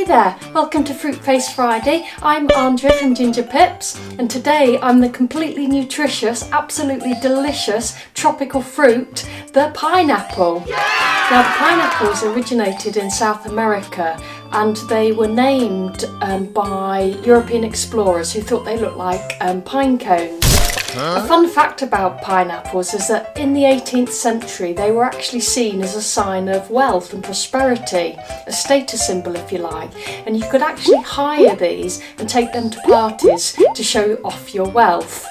Hi there, welcome to Fruit Face Friday. I'm Andrea from Ginger Pips, and today I'm the completely nutritious, absolutely delicious tropical fruit, the pineapple. Now the pineapples originated in South America and they were named by European explorers who thought they looked like pine cones. A fun fact about pineapples is that in the 18th century they were actually seen as a sign of wealth and prosperity, a status symbol if you like, and you could actually hire these and take them to parties to show off your wealth.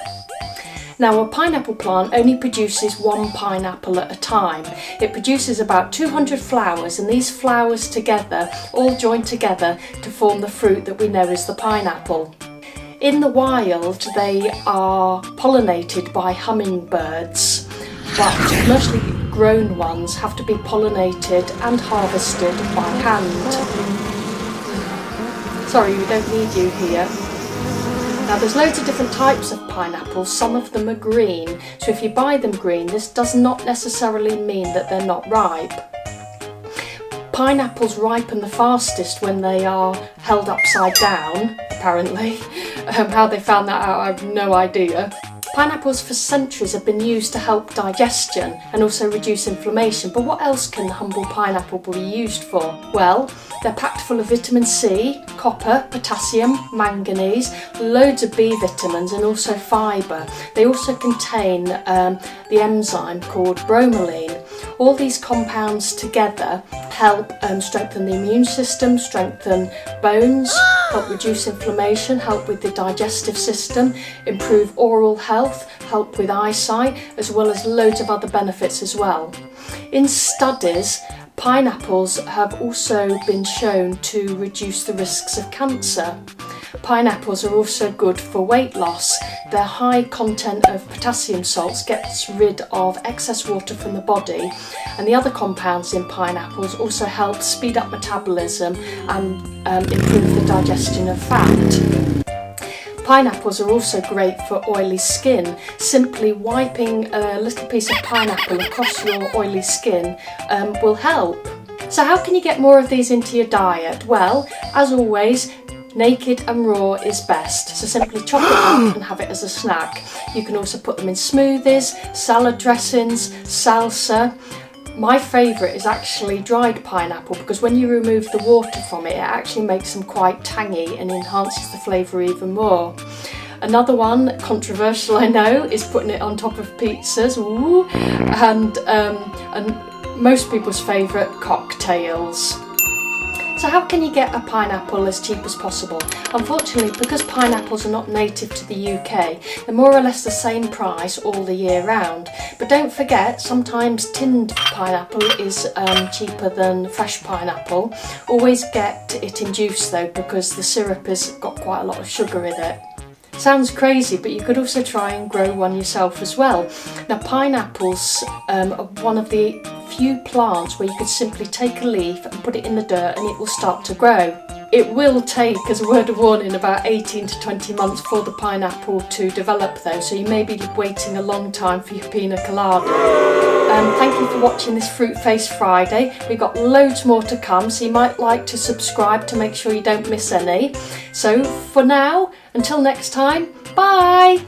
Now a pineapple plant only produces one pineapple at a time. It produces about 200 flowers, and these flowers together all join together to form the fruit that we know as the pineapple. In the wild, they are pollinated by hummingbirds, but commercially grown ones have to be pollinated and harvested by hand. Sorry, we don't need you here. Now there's loads of different types of pineapples, some of them are green, so if you buy them green, this does not necessarily mean that they're not ripe. Pineapples ripen the fastest when they are held upside down, apparently. How they found that out, I have no idea. Pineapples for centuries have been used to help digestion and also reduce inflammation, but what else can humble pineapple be used for? Well, they're packed full of vitamin C, copper, potassium, manganese, loads of B vitamins and also fibre. They also contain the enzyme called bromelain. All these compounds together help strengthen the immune system, strengthen bones, help reduce inflammation, help with the digestive system, improve oral health, help with eyesight, as well as loads of other benefits as well. In studies, pineapples have also been shown to reduce the risks of cancer. Pineapples are also good for weight loss. Their high content of potassium salts gets rid of excess water from the body, and the other compounds in pineapples also help speed up metabolism and improve the digestion of fat. Pineapples are also great for oily skin. Simply wiping a little piece of pineapple across your oily skin will help. So how can you get more of these into your diet? Well, as always, naked and raw is best, so simply chop it up and have it as a snack. You can also put them in smoothies, salad dressings, salsa. My favourite is actually dried pineapple, because when you remove the water from it, it actually makes them quite tangy and enhances the flavour even more. Another one, controversial I know, is putting it on top of pizzas. Ooh, and most people's favourite, cocktails. So how can you get a pineapple as cheap as possible? Unfortunately, because pineapples are not native to the UK, they're more or less the same price all the year round. But don't forget, sometimes tinned pineapple is cheaper than fresh pineapple. Always get it in juice though, because the syrup has got quite a lot of sugar in it. Sounds crazy, but you could also try and grow one yourself as well. Now pineapples are one of the few plants where you could simply take a leaf and put it in the dirt and it will start to grow. It will take, as a word of warning, about 18 to 20 months for the pineapple to develop though, so you may be waiting a long time for your pina colada. Thank you for watching this Fruit Face Friday. We've got loads more to come, so you might like to subscribe to make sure you don't miss any. So for now, until next time, bye!